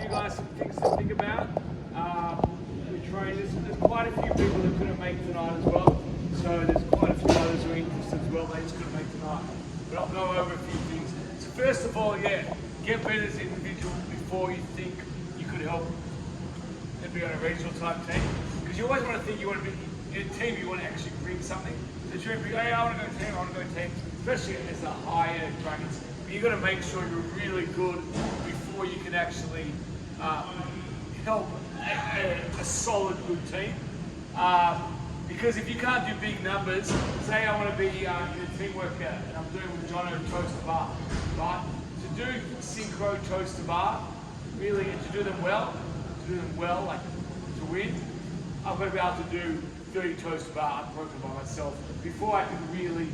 you guys some things to think about. We trained, there's quite a few people that couldn't make tonight as well. So there's quite a few others who are interested as well, they just couldn't make tonight. But I'll go over a few things. So first of all, yeah, get better as an individual before you think you could help and be on a regional type team. Because you always want to think you want to be in a team, you want to actually bring something. So you're going to be, hey, I want to go team, I want to go team, especially as a higher brackets. But you've got to make sure you're really good before you can actually help a solid, good team. Because if you can't do big numbers, say I want to be in a team workout and I'm doing with Jono toast to bar, right? To do synchro toast to bar, really, and to do them well, like to win, I've got to be able to do 30 toast to bar unbroken by myself before I can really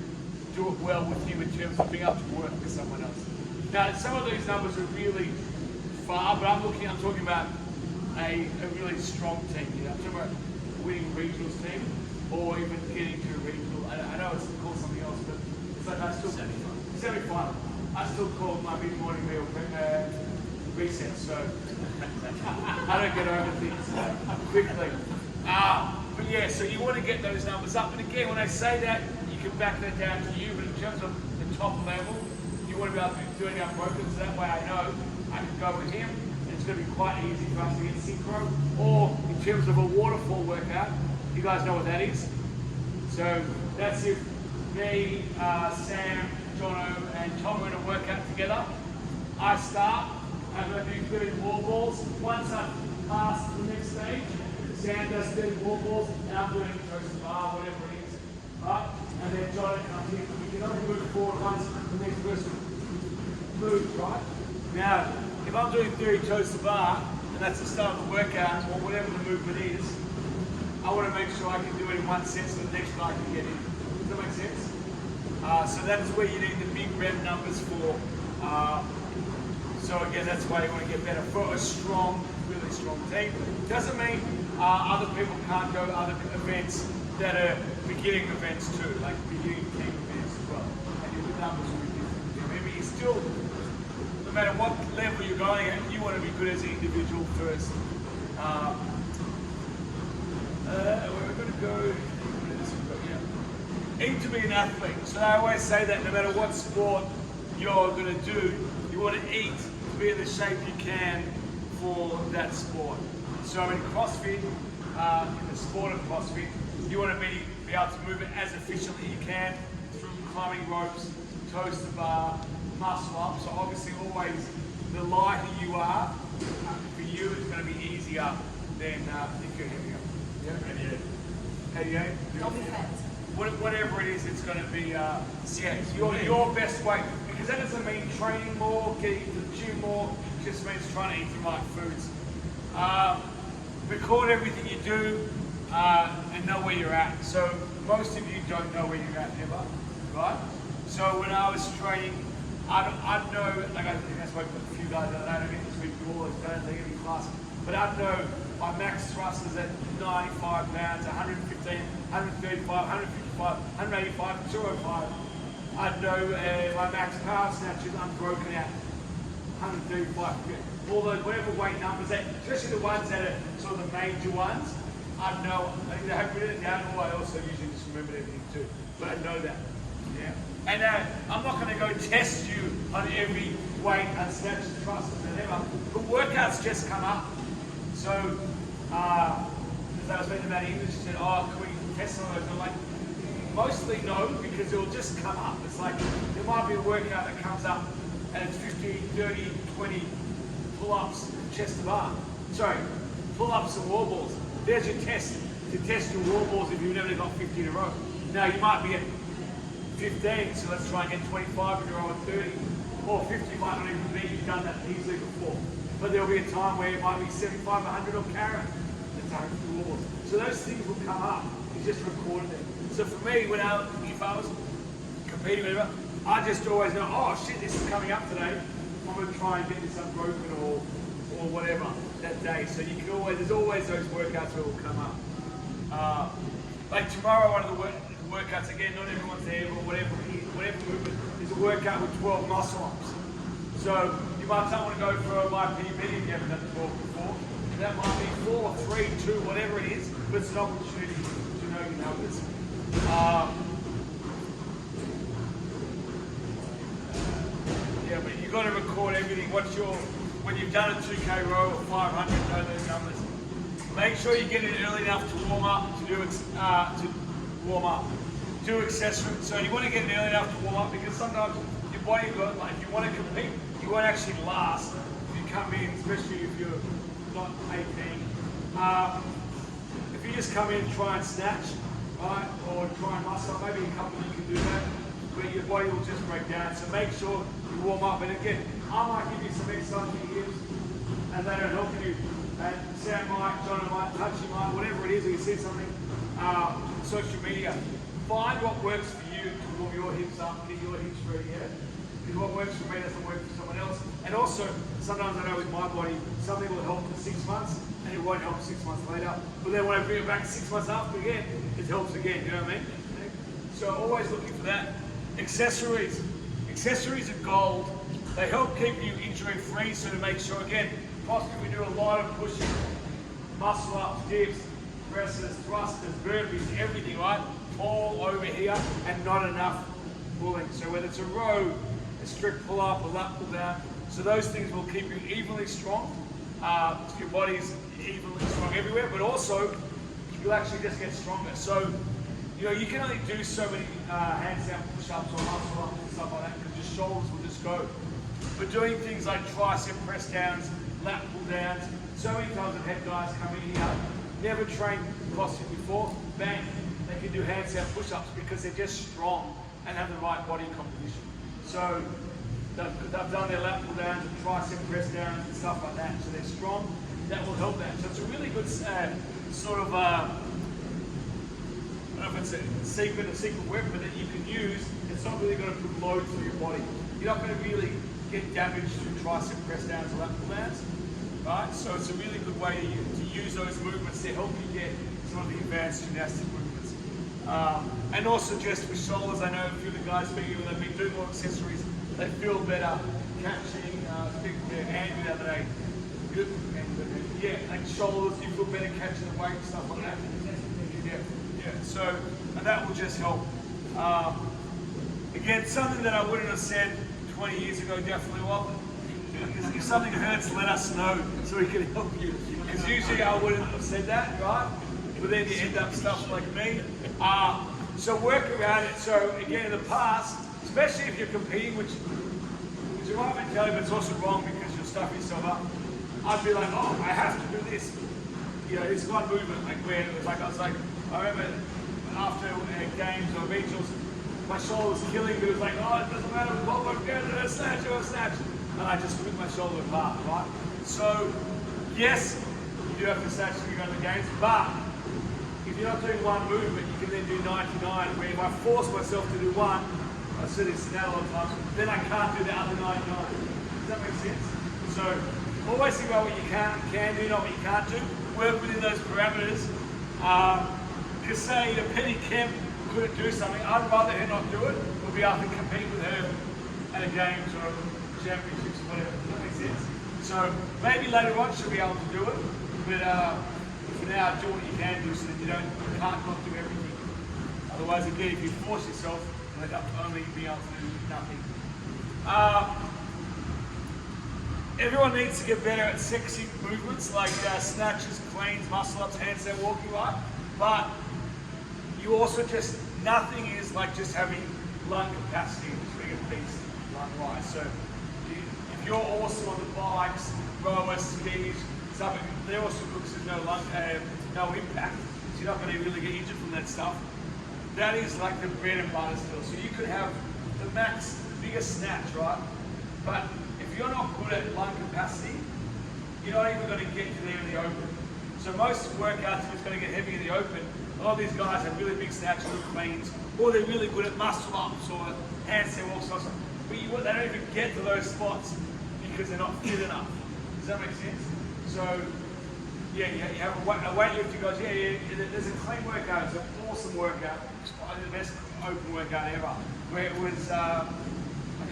do it well with you in terms of being able to work with someone else. Now, some of these numbers are really far, but I'm talking about a really strong team. You know, I'm talking about winning regionals team, or even getting to a regional. I know it's called something else, but it's like I still semi-final. I still call my mid-morning meal reset, so I don't get over things quickly. But yeah, so you want to get those numbers up. And again, when I say that, you can back that down to you. But in terms of the top level, you want to be able to be doing unbroken, so that way I know I can go with him. It's going to be quite easy for us to get synchro. Or in terms of a waterfall workout, you guys know what that is. So that's if me, Sam, Jono, and Tom are in a workout together. I start, I'm going to do 30 wall balls. Once I pass to the next stage, Sam does 30 wall balls, and I'm doing toast to bar, whatever it is. Right? And then Jono comes in. You can only move forward once the next person moves, right? Now, if I'm doing 30 toes to bar, and that's the start of the workout, or whatever the movement is, I want to make sure I can do it in one set so the next guy can get in. Does that make sense? So that's where you need the big rep numbers for. So again, that's why you want to get better for a strong, really strong team. Doesn't mean other people can't go to other events that are beginning events too, like beginning team events as well. And your numbers will be different. Remember, you still, no matter what level you're going at, you want to be good as an individual first. We're going to go, aim to be an athlete. So I always say that no matter what sport you're going to do, you want to eat to be in the shape you can for that sport. So in CrossFit, in the sport of CrossFit, you want to be able to move it as efficiently as you can through climbing ropes, toes to bar, muscle up. So obviously always the lighter you are, for you it's going to be easier than if you're heavier. Yeah? 88? Don't be fat. Whatever it is, it's going to be your best weight. Because that doesn't mean training more, getting to the gym more, it just means trying to eat the right foods. Record everything you do and know where you're at. So most of you don't know where you're at ever, right? So when I was training, I'd know, like I think I spoke with a few guys the other day, I don't get to speak to all those guys, they get in class, but I'd know my max thrust is at 95 pounds, 115, 135, 155, 185, 205. I'd know my max power snatch is unbroken at 135. All those, whatever weight numbers, especially the ones that are sort of the major ones, I'd know, I think they have written it down, or I also usually just remember everything too, but I know that. Yeah. And I'm not going to go test you on every weight and snatch and thrust and whatever, but workouts just come up. So, as I was speaking about English, she said, oh, can we test some of those? I'm like, mostly no, because it'll just come up. It's like, there might be a workout that comes up and it's 50, 30, 20 pull-ups, chest to bar. Sorry, pull-ups and wall balls. There's your test, to test your wall balls if you've never got 50 in a row. Now, you might be at 15, so let's try and get 25 in a row at 30. Or 50 might not even be, you've done that easily before. But there'll be a time where it might be 75, 100 or carrot. That's 100 wall balls. So those things will come up. You just recorded them. So for me, if I was competing with whatever, I just always know, oh shit, this is coming up today. I'm going to try and get this unbroken or whatever that day. So you can always, there's always those workouts where it will come up. Like tomorrow, one of the workouts, again, not everyone's there, but whatever movement, is a workout with 12 muscle ups. So You might not want to go for my PB if you haven't done the 12 before. That might be 4, 3, 2, whatever it is, but it's an opportunity to know your numbers. Yeah, but you've got to record everything. When you've done a 2K row or 500, know those numbers. Make sure you get in early enough to warm up, do accessories. So you want to get in early enough to warm up because sometimes your body, like if you want to compete, you won't actually last if you come in, especially if you're not 18. If you just come in and try and snatch, right, or try and muscle up, maybe a couple of you can do that, but your body will just break down. So make sure you warm up. And again, I might give you some exercise for your hips, and they don't help you. And Sam might, John might, Touchy might, whatever it is, or you see something on social media, find what works for you to warm your hips up, get your hips ready, yeah? Because what works for me doesn't work for someone else. And also, sometimes I know with my body, something will help for 6 months, and it won't help 6 months later. But then when I bring it back 6 months after again, it helps again, you know what I mean? So always looking for that. Accessories. Accessories are gold. They help keep you injury free, so to make sure, again, possibly we do a lot of pushing, muscle ups, dips, presses, thrusters, burpees, everything, right? All over here and not enough pulling. So whether it's a row, a strict pull up, a lat pull down, so those things will keep you evenly strong. Your body's evenly strong everywhere, but also you'll actually just get stronger. So, you know, you can only do so many handstand push-ups or muscle ups and stuff like that because your shoulders will just go. But doing things like tricep press downs, lat pull downs, so many times I've had guys come in here, never trained CrossFit before, bang, they can do handstand push-ups because they're just strong and have the right body composition. So they've done their lat pull downs and tricep press downs and stuff like that, so they're strong. That will help that. So it's a really good sort of, I don't know if it's a secret weapon that you can use. It's not really going to put load through your body. You're not going to really get damaged through tricep press downs or lat pull downs, right? So it's a really good way to use those movements to help you get some of the advanced gymnastic movements. And also just with shoulders, I know a few of the guys speaking when they've been doing more accessories, they feel better catching, speaking to Andrew the other day, good, yeah, like shoulders, you feel better catching the weight and stuff like that. Yeah, so and that will just help. Again, something that I wouldn't have said 20 years ago definitely wasn't. If something hurts, let us know so we can help you. Because usually I wouldn't have said that, right? But then you end up stuff like me. So work around it. So again, in the past, especially if you're competing, which is the right mentality, but it's also wrong because you'll stuff yourself up. I'd be like, oh, I have to do this. You know, it's one movement. Like where it was like, I remember after games or regionals, my shoulder was killing me. It was like, oh, it doesn't matter what we're going to do, snatch or snatch. And I just ripped my shoulder apart, right? So, yes, you do have to snatch when you go to the games, but if you're not doing one movement, you can then do 99, where if I force myself to do one, I said this now a lot of times, then I can't do the other 99. Does that make sense? So, always think about what you can do, not what you can't do. Work within those parameters. Because say a Penny Kemp couldn't do something, I'd rather her not do it, or be able to compete with her at a games or championships or whatever. Does that make sense? So maybe later on she'll be able to do it, but for now, do what you can do so that you can't not do everything. Otherwise, again, if you force yourself, you'll end up only being able to do nothing. Everyone needs to get better at sexy movements like snatches, cleans, muscle ups, handstand walking, right? But you also just, nothing is like just having lung capacity, which being a beast, lung-wise. So if you're awesome on the bikes, rowers, skis, stuff, they're also good because there's no impact. So you're not going to really get injured from that stuff. That is like the bread and butter still. So you could have the max, the biggest snatch, right? But if you're not good at lung capacity, you're not even going to get to there in the open. So most workouts, if it's going to get heavy in the open, a lot of these guys have really big snatches or cleans, or they're really good at muscle ups or handstand walks or something. But they don't even get to those spots because they're not fit enough. Does that make sense? So, yeah, you have a weightlifter goes, there's a clean workout, it's an awesome workout, it's probably the best open workout ever, where it was, I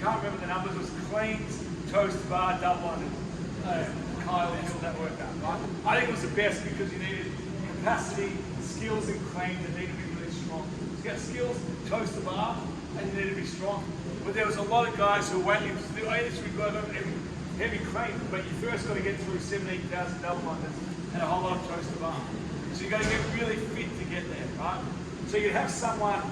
can't remember the numbers, it was cleans, toes to bar, double unders. Kyle Hill, that workout, right? I think it was the best because you needed capacity, skills, and clean that needed to be really strong. So you got skills, toes to bar, and you needed to be strong. But there was a lot of guys who were waiting to do, hey, this we've got heavy crane, but you first got to get through 17,000 double unders and a whole lot of toes to bar. So you got to get really fit to get there, right? So you have someone,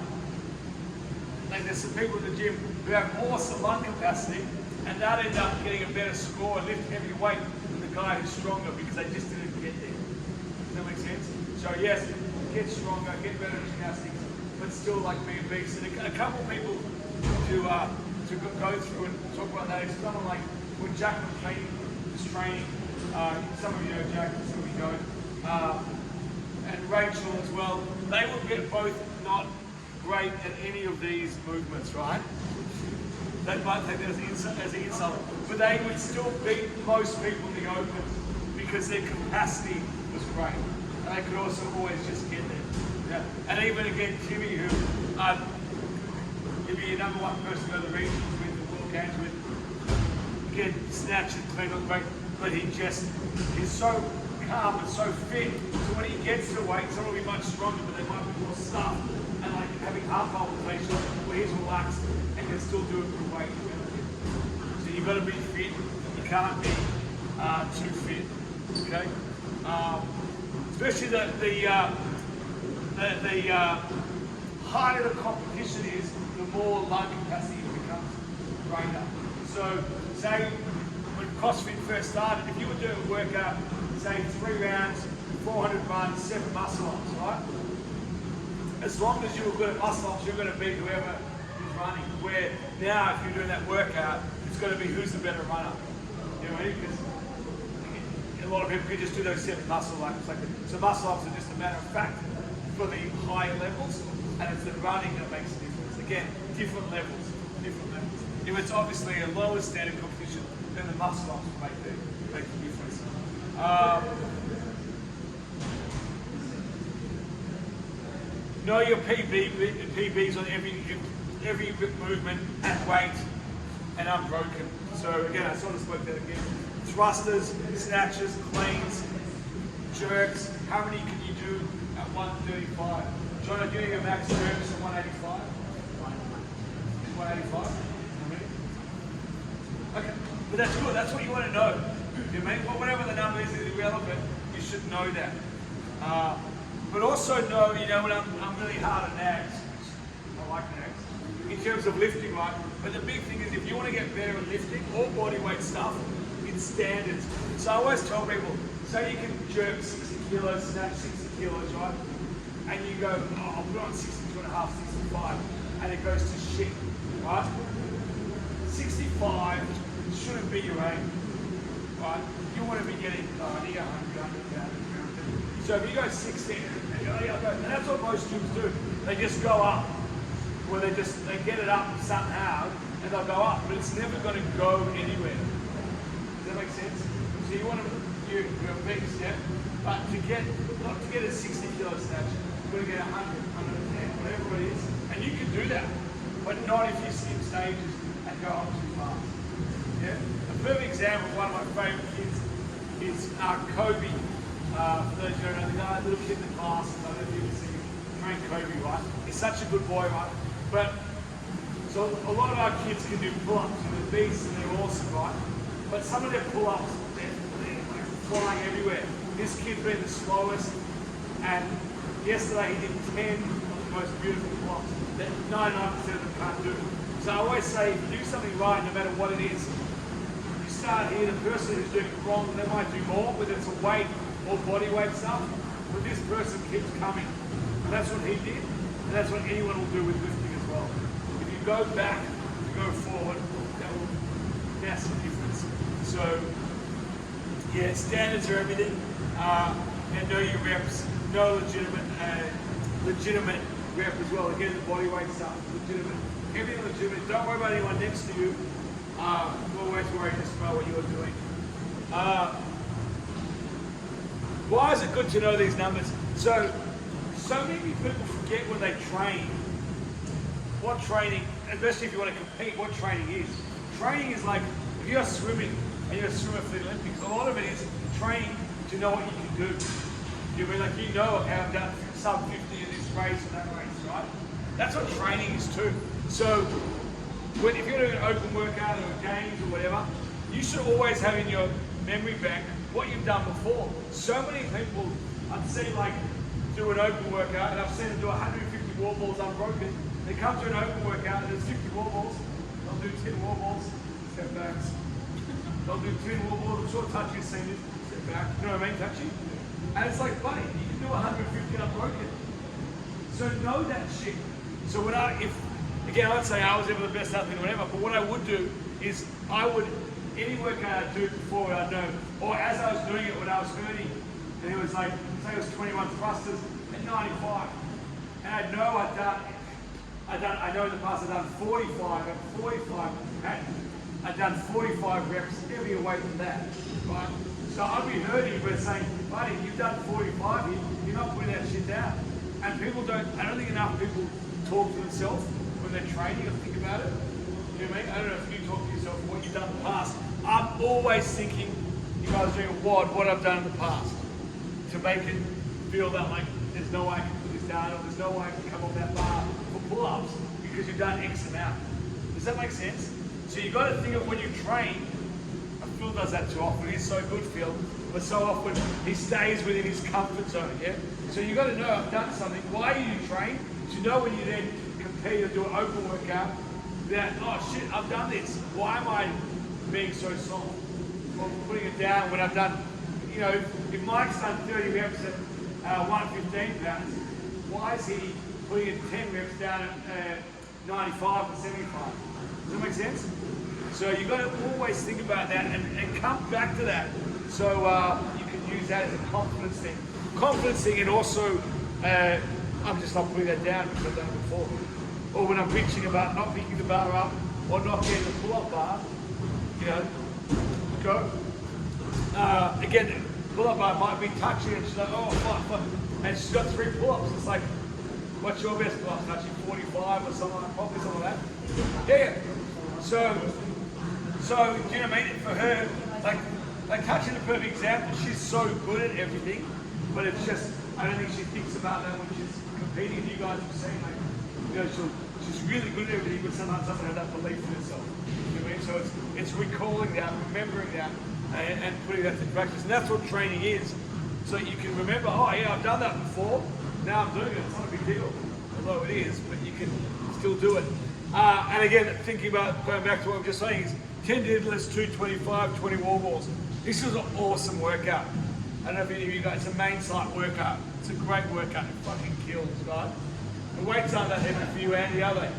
like there's some people in the gym who have awesome lung capacity, and they'll end up getting a better score and lift heavy weight than the guy who's stronger because they just didn't get there. Does that make sense? So yes, get stronger, get better at gymnastics, but still like being beasts. And a couple of people to go through and talk about that is someone like when Jack McClain was training. Some of you know Jack, some of you don't. And Rachel as well. They would get both not great at any of these movements, right? They might take that as an insult, but they would still beat most people in the open because their capacity was great. And they could also always just get there. Yeah. And even again, Timmy, who you'd be your number one person to go to the regions with, the world games with, again, snatch and clean up great, but he's so calm and so fit, so when he gets to weight, someone will be much stronger, but they might be more stuffed and like having heart palpitations where he's relaxed and can still do it for weight. So you've got to be fit, you can't be too fit, okay? Especially the higher the competition is, the more lung capacity becomes greater. So say when CrossFit first started, if you were doing a workout, say 3 rounds, 400 runs, 7 muscle ups, right? As long as you were good at muscle ups, you're going to beat whoever is running. Where now, if you're doing that workout, it's going to be who's the better runner. You know what I mean? Because a lot of people can just do those 7 muscle ups. So muscle ups are just a matter of fact for the higher levels, and it's the running that makes a difference. Again, different levels, different levels. If it's obviously a lower standard competition, then the muscle ups will make the difference. Know your PBs on every movement and weight and unbroken. So again, I sort of spoke that again. Thrusters, snatches, cleans, jerks. How many can you do at 135? John, are you doing a max jerks at 185? 185? Okay, but that's good. That's what you want to know. You know, whatever the number is irrelevant. You should know that. But also know, you know, when I'm really hard at nags. I like nags. In terms of lifting, right? But the big thing is if you want to get better at lifting or body weight stuff, it's standards. So I always tell people, say you can jerk 60 kilos, snatch 60 kilos, right? And you go, oh, I'll put on 62 and a half, 65, and it goes to shit, right? 65 shouldn't be your aim, right? You want to be getting 90, 100, 100, so if you go 16, and that's what most gyms do. They just go up, or they get it up somehow, and they'll go up, but it's never going to go anywhere. Does that make sense? So you want to do a big step, but not to get a 60 kilo snatch, you're going to get 100, 110, whatever it is, and you can do that, but not if you skip stages and go up too fast. Yeah? A perfect example of one of my favorite kids is Kobe. For those who don't know, the guy, little kid in the class, I don't know if you can see him, train Kobe, right? He's such a good boy, right? But, so a lot of our kids can do pull-ups and they're beasts and they're awesome, right? But some of their pull-ups, they're like flying everywhere. This kid's been the slowest, and yesterday he did 10 of the most beautiful pull-ups that 99% of them can't do. So I always say, if you do something right, no matter what it is, you start here, the person who's doing it wrong, they might do more, whether it's a weight or body weight stuff, but this person keeps coming. And that's what he did, and that's what anyone will do with lifting as well. If you go back, you go forward, that will massive difference. So, yeah, standards are everything. And know your reps, know legitimate rep as well. Again, the body weight stuff, legitimate. Everything legitimate. Don't worry about anyone next to you. Always worry just about what you're doing. Why is it good to know these numbers? So many people forget when they train, what training, especially if you want to compete, what training is. Training is like if you're swimming and you're a swimmer for the Olympics, a lot of it is training to know what you can do. You mean like you know, okay, I've done sub 50 in this race or that race, right? That's what training is too. So if you're doing an open workout or games or whatever, you should always have in your memory bank what you've done before. So many people I've seen like do an open workout, and I've seen them do 150 wall balls unbroken. They come to an open workout and there's 50 wall balls. They'll do 10 wall balls, step backs. They'll do 10 wall balls. I'm sure Touchy has seen it. Step back. You know what I mean, Touchy? And it's like, buddy, you can do 150 unbroken. So know that shit. So when again, I'd say I was ever the best athlete or whatever, but what I would do is any workout I'd do before I'd know, or as I was doing it when I was hurting, and it was like, say it was 21 thrusters at 95. And I know I know in the past I've done 45 at 45, I've done 45 reps heavier weight than that, right? So I'd be hurting, but saying, buddy, you've done 45, you're not putting that shit down. And I don't think enough people talk to themselves when they're training or think about it. You know what I mean? I don't know if you talk to yourself what you've done in the past. I'm always thinking, if I was doing a WOD, what I've done in the past to make it feel that like there's no way I can put this down, or there's no way I can come off that bar for pull-ups because you've done X amount. Does that make sense? So you've got to think of when you train. Phil does that too often. He's so good, Phil, but so often he stays within his comfort zone. Yeah. So you got to know I've done something. Why do you train? To know when you then compare to do an open workout that shit, I've done this. Why am I being so soft? Or putting it down when I've done, you know, if Mike's done 30 reps at 115 pounds, why is he putting it 10 reps down at 95 or 75? Does that make sense? So you've got to always think about that and come back to that. So you can use that as a confidence thing. Confidence thing, and also I'm just not putting that down because I've done it before. Or when I'm bitching about not picking the bar up or not getting the pull-up bar, you know, go. Again, the pull-up bar might be touching and she's like, oh, fuck. And she's got 3 pull-ups. It's like, what's your best pull-up? Touching 45 or something, probably something like that. Yeah. So, do you know what I mean? For her, like touching the perfect example, she's so good at everything, but it's just, I don't think she thinks about that when she's competing. You guys have seen, like, you know, she's really good at everything, but sometimes doesn't have that belief in herself. You know what I mean? So it's recalling that, remembering that, and putting that to practice. And that's what training is. So you can remember, oh yeah, I've done that before, now I'm doing it. It's not a big deal, although it is, but you can still do it. And again, thinking about, going back to what I'm just saying, is 10 deadlifts, 225, 20 wall balls. This is an awesome workout. I don't know if any of you guys, it's a main site workout. It's a great workout. It fucking kills, right? The weights aren't that heavy for you, Andy, are they?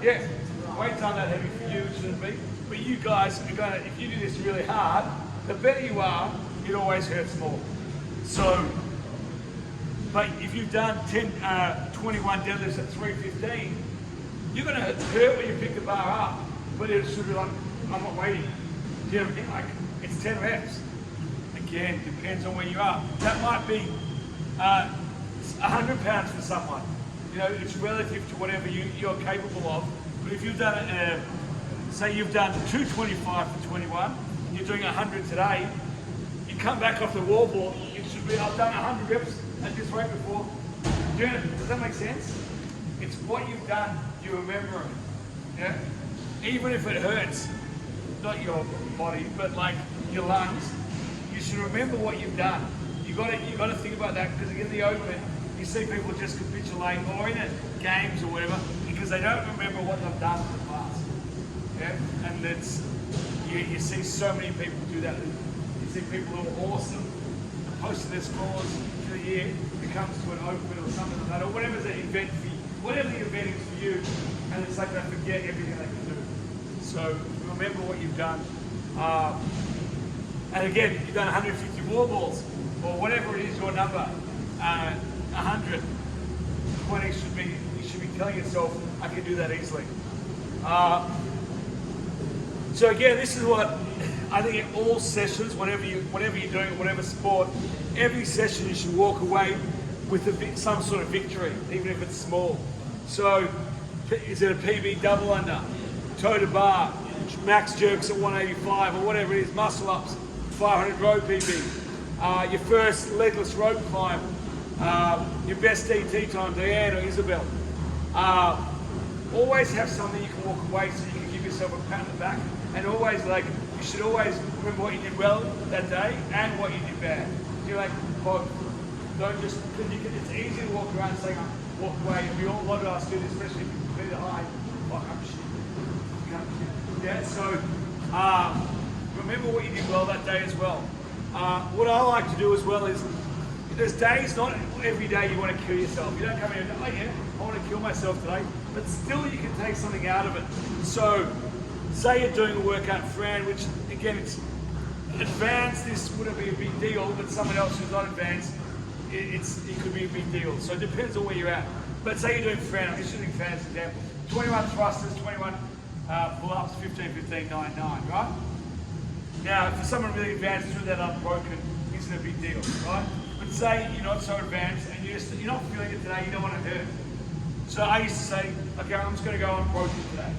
Yeah, weights aren't that heavy for you, it shouldn't be. But you guys are gonna, if you do this really hard, the better you are, it always hurts more. So, but if you've done 21 deadlifts at 315, you're gonna hurt when you pick the bar up, but it should be like, I'm not waiting. Do you know what I mean? Like, it's 10 reps. Again, depends on where you are. That might be 100 pounds for someone. You know, it's relative to whatever you're capable of. But if you've done it, say you've done 225 for 21, and you're doing 100 today, you come back off the wall ball, you should be, I've done 100 reps at this rate before. Does that make sense? It's what you've done, you remember it. Yeah? Even if it hurts, not your body, but like your lungs, you should remember what you've done. You got to think about that, because in the open, you see people just capitulate, or in it, games or whatever, because they don't remember what they've done in the past. Yeah, and it's you see so many people do that. You see people who are awesome, posting their scores for the year, it comes to an open or something like that, or whatever the event for you, whatever the event is for you, and it's like they forget everything they can do. So remember what you've done. And again, you've done 150 wall balls, or whatever it is your number, 100, 20 you should be telling yourself, I can do that easily. So again, this is what I think in all sessions, whatever you're doing, whatever sport, every session you should walk away with some sort of victory, even if it's small. So is it a PB double under, toe to bar, max jerks at 185 or whatever it is, muscle ups, 500 row PB, your first legless rope climb, your best DT time, Diane or Isabel. Always have something you can walk away so you can give yourself a pat on the back, and always you should always remember what you did well that day and what you did bad. You're like, both. Don't just, because it's easy to walk around saying, walk away, and a lot of us do this, especially if you compete at high, like, I'm shit. Yeah, so remember what you did well that day as well. What I like to do as well is, there's days, not every day you want to kill yourself. You don't come in and go, oh yeah, I want to kill myself today, but still you can take something out of it. So, say you're doing a workout for Fran, which again, it's advanced, this wouldn't be a big deal, but someone else who's not advanced, it could be a big deal. So it depends on where you're at. But say you're doing Fran, I'm just using Fran as an example. 21 thrusters, 21 pull-ups, 15, 15, 9, 9, right? Now, for someone really advanced, doing that unbroken isn't a big deal, right? But say you're not so advanced and you're not feeling it today, you don't want to hurt. So I used to say, okay, I'm just going to go unbroken today.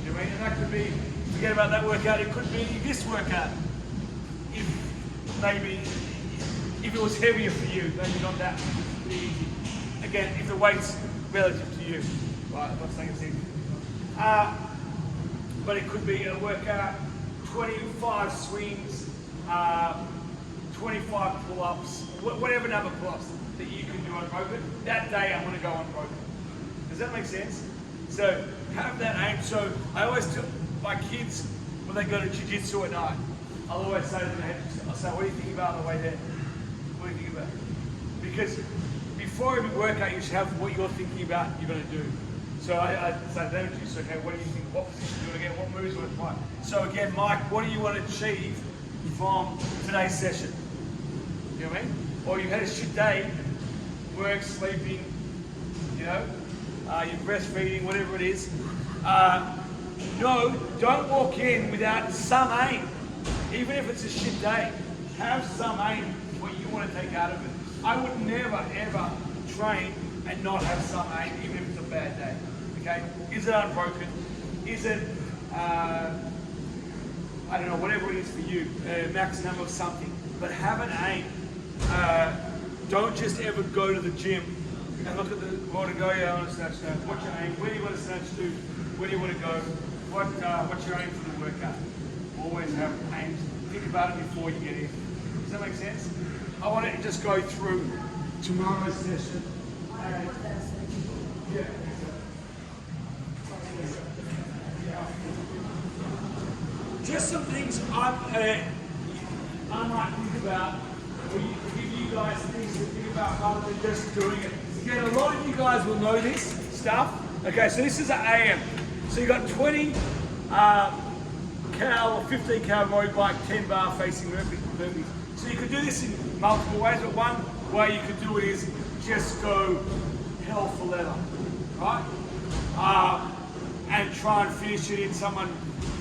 You know what I mean? And that could be, forget about that workout, it could be this workout. If it was heavier for you, maybe not that easy. Again, if the weight's relative to you. Right, I'm not saying it's easy. But it could be a workout, 25 swings, 25 pull-ups, whatever number of pull-ups that you can do unbroken. That day I'm going to go unbroken. Does that make sense? So have that aim. So I always tell my kids when they go to jiu-jitsu at night, I'll always say to them, I'll say, what do you think about on the way there? What do you think about? Because before every workout, you should have what you're thinking about you're going to do. So I say to them, okay, what do you think? What position do you want to get? What moves do you want to find? So again, Mike, what do you want to achieve from today's session? You know what I mean? Or you've had a shit day, work, sleeping, you know, you're breastfeeding, whatever it is. No, don't walk in without some aim. Even if it's a shit day, have some aim what you want to take out of it. I would never, ever train and not have some aim, even if it's a bad day. Okay? Is it unbroken? Is it, I don't know, whatever it is for you, max number of something. But have an aim. Don't just ever go to the gym and look at the, want to go, yeah, I want to snatch that. What's your aim? Where do you want to snatch to? Where do you want to go? What's your aim for the workout? Always have aims. Think about it before you get in. Does that make sense? I want to just go through tomorrow's session. Yeah. Just some things I might think about, or give you guys things to think about rather than just doing it. Again, a lot of you guys will know this stuff. Okay, so this is an AM. So you got 20 cal or 15 cal road bike, 10 bar facing burpees. So you could do this in multiple ways, but one way you could do it is just go hell for leather, right? And try and finish it in someone,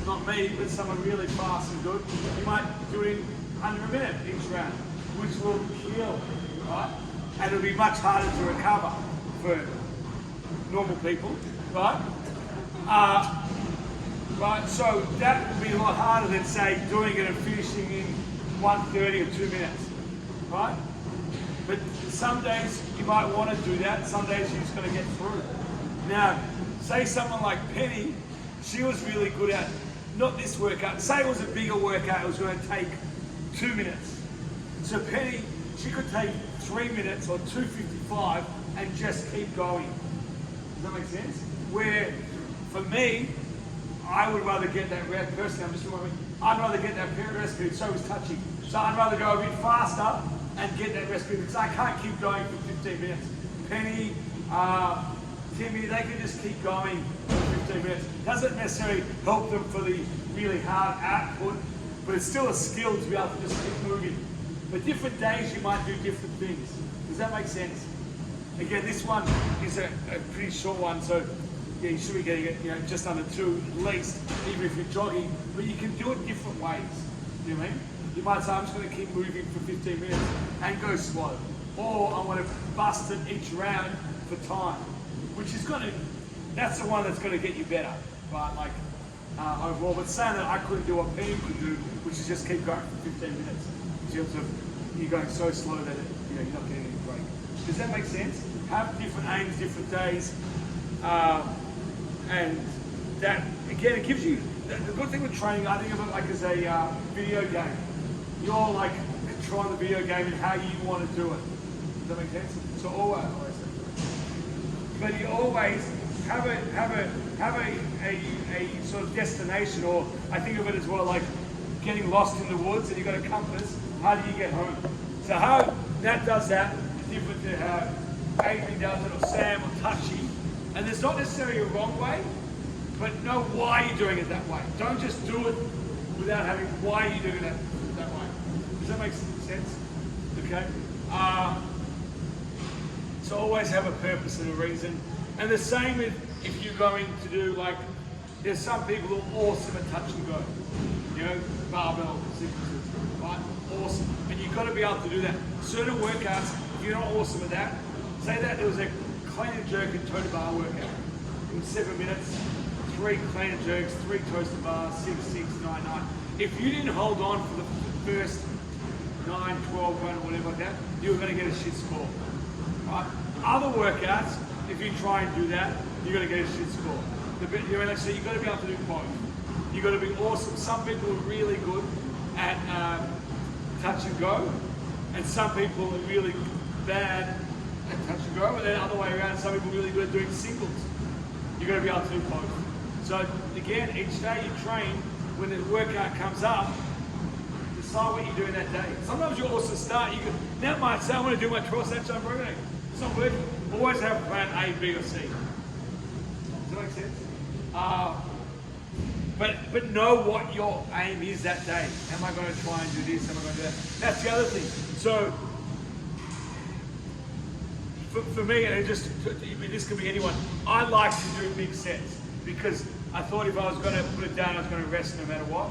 not me, but someone really fast and good. You might do it in under a minute each round, which will kill, right? And it'll be much harder to recover for normal people, right? Right, so that would be a lot harder than say doing it and finishing in 1:30 or 2 minutes, right? But some days you might want to do that, some days you're just going to get through. Now, say someone like Penny, she was really good at, not this workout, say it was a bigger workout, it was going to take 2 minutes. So Penny, she could take 3 minutes or 2:55 and just keep going. Does that make sense? Where, for me, I would rather get that rest, personally, I'm just remembering, I'd rather get that rest period, so it was touching. So I'd rather go a bit faster and get that rest period, because I can't keep going for 15 minutes. Penny, Timmy, they can just keep going for 15 minutes. Doesn't necessarily help them for the really hard output, but it's still a skill to be able to just keep moving. But different days you might do different things. Does that make sense? Again, this one is a pretty short one, so yeah, you should be getting it, just under 2 at least, even if you're jogging. But you can do it different ways. You know what I mean? You might say, I'm just going to keep moving for 15 minutes and go slow. Or I want to bust it each round for time, which is going to, that's the one that's going to get you better, right? Like, overall. But saying that, I couldn't do what Pam could do, which is just keep going for 15 minutes. In terms of you're going so slow that you're not getting any break. Does that make sense? Have different aims, different days, and that again, it gives you the good thing with training. I think of it like as a video game. You're like controlling the video game and how you want to do it. Does that make sense? So always, but you always have a sort of destination, or I think of it as well like getting lost in the woods and you've got a compass. How do you get home? So how Nat does that is different to how Adrian does it, or Sam, or Touchy. And there's not necessarily a wrong way, but know why you're doing it that way. Don't just do it without having why you're doing it that way. Does that make sense? Okay. So always have a purpose and a reason. And the same if you're going to do like, there's some people who are awesome at touch and go. You know, barbell sequences, right? Awesome. And you've got to be able to do that. Certain workouts, if you're not awesome at that, say that there was a clean and jerk and toe to bar workout. It was 7 minutes, 3 clean and jerks, 3 toes to bar, 6, 6, 9, 9. If you didn't hold on for the first 9, 12, 1, or whatever like that, you were going to get a shit score. Right? Other workouts, if you try and do that, you're going to get a shit score. So you've got to be able to do both. You've got to be awesome. Some people are really good at touch and go, and some people are really bad at touch and go, and then the other way around, some people are really good at doing singles. You've got to be able to do both. So again, each day you train, when the workout comes up, decide what you're doing that day. Sometimes you also start, Nat might say, I want to do my 12 snatch on program. It's not working. Always have plan A, B, or C. Does that make sense? But know what your aim is that day. Am I going to try and do this? Am I going to do that? That's the other thing. So for me, and this could be anyone, I like to do big sets because I thought if I was going to put it down, I was going to rest no matter what.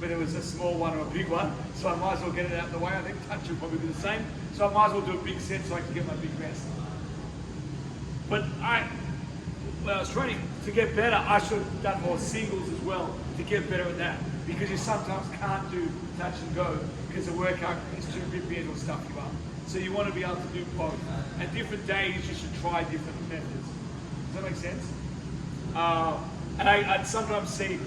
Whether it was a small one or a big one, so I might as well get it out of the way. I think touch will probably be the same. So I might as well do a big set so I can get my big rest. But when I was training to get better, I should have done more singles as well to get better at that. Because you sometimes can't do touch and go because the workout is too rippy and will stuff you up. So you want to be able to do both. And different days you should try different methods. Does that make sense? And I'd sometimes see,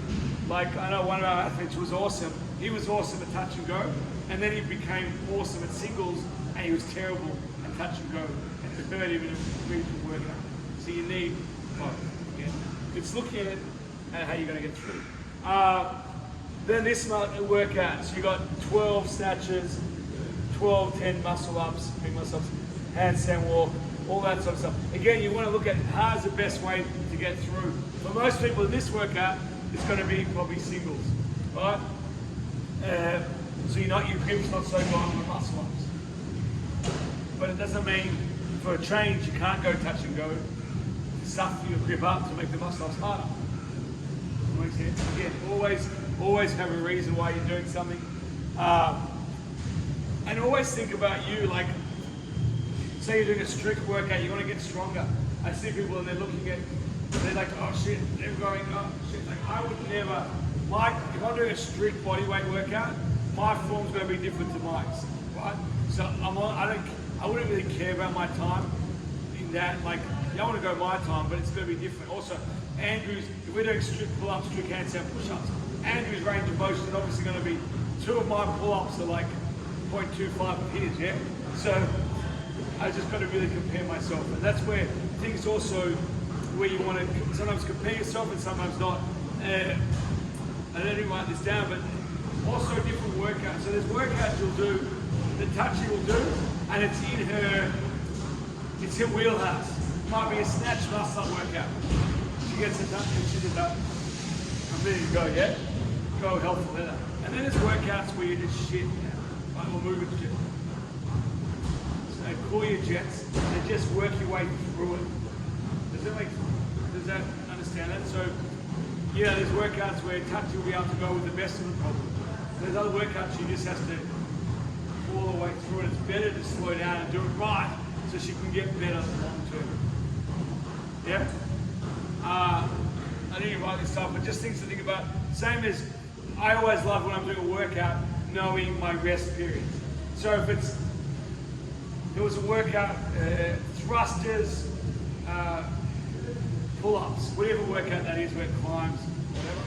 like I know one of our athletes was awesome. He was awesome at touch and go, and then he became awesome at singles, and he was terrible at touch and go, and it hurt him in a regional workout. So you need both. Yeah? It's looking at it and how you're going to get through. Then this workout, so you got 12 snatches, 12, 10 muscle ups, big muscle ups, handstand walk, all that sort of stuff. Again, you want to look at how's the best way to get through. For most people in this workout, it's going to be probably singles, right? So your grip's not so gone on the muscle ups. But it doesn't mean for a change you can't go touch and go. Stuff your grip up to make the muscle ups harder. That makes sense? Again, always have a reason why you're doing something. And always think about you, like, say you're doing a strict workout, you want to get stronger. I see people and they're looking at, they're like, oh shit, they're going, oh shit. Like, I would never, if I'm doing a strict bodyweight workout, my form's going to be different to Mike's, right? So I wouldn't really care about my time in that, like, I want to go my time, but it's going to be different. Also, Andrew's, if we're doing strict pull-ups, strict handstand push-ups, Andrew's range of motion is obviously going to be, 2 of my pull-ups are like 0.25 of his, yeah? So I just got to really compare myself. And that's where things also, where you want to sometimes compare yourself and sometimes not. I don't even write this down, but also different workouts. So there's workouts you'll do, that Touchy will do, and it's her wheelhouse. It might be a snatch muscle up workout. She gets it done and she did that. I'm ready to go, yeah? Go helpful leather. And then there's workouts where you just shit, like we'll move it shit. So call your jets and just work your way through it. Does that understand that? So, yeah, there's workouts where Touchy will be able to go with the best of the problem. There's other workouts she just has to all the way through it. It's better to slow down and do it right so she can get better long term. Yeah? I didn't write this stuff, but just things to think about. Same as I always love when I'm doing a workout, knowing my rest periods. So if there was a workout, thrusters, pull-ups, whatever workout that is, where it climbs, whatever,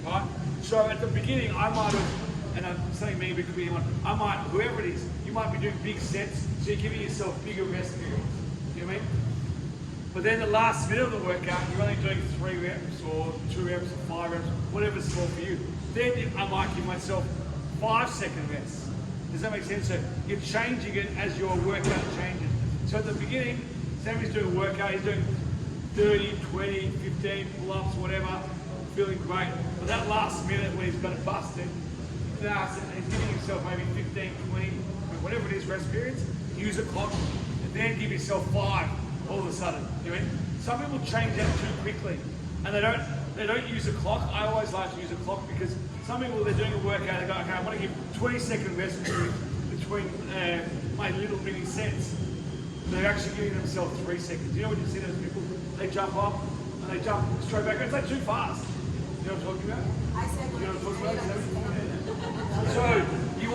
right? So at the beginning, I might have, and I'm saying me, but it could be anyone, whoever it is, you might be doing big sets, so you're giving yourself bigger rest periods. You know what I mean? But then the last minute of the workout, you're only doing 3 reps or 2 reps or 5 reps, whatever's small for you. Then I might give myself 5-second rests. Does that make sense? So you're changing it as your workout changes. So at the beginning, Sammy's doing a workout, he's doing 30, 20, 15 pull-ups, whatever, feeling great. But that last minute when he's got it busted, he's giving himself maybe 15, 20, whatever it is, rest periods, use a clock, and then give yourself 5 all of a sudden. You know what I mean? Some people change that too quickly, and they don't use a clock. I always like to use a clock because some people, they're doing a workout, they go, okay, I want to give 20-second rest period between my little mini sets. They're actually giving themselves 3 seconds. You know when you see those people, they jump up and they jump straight back. It's like too fast. You know what I'm talking about? You know what I'm talking about? So you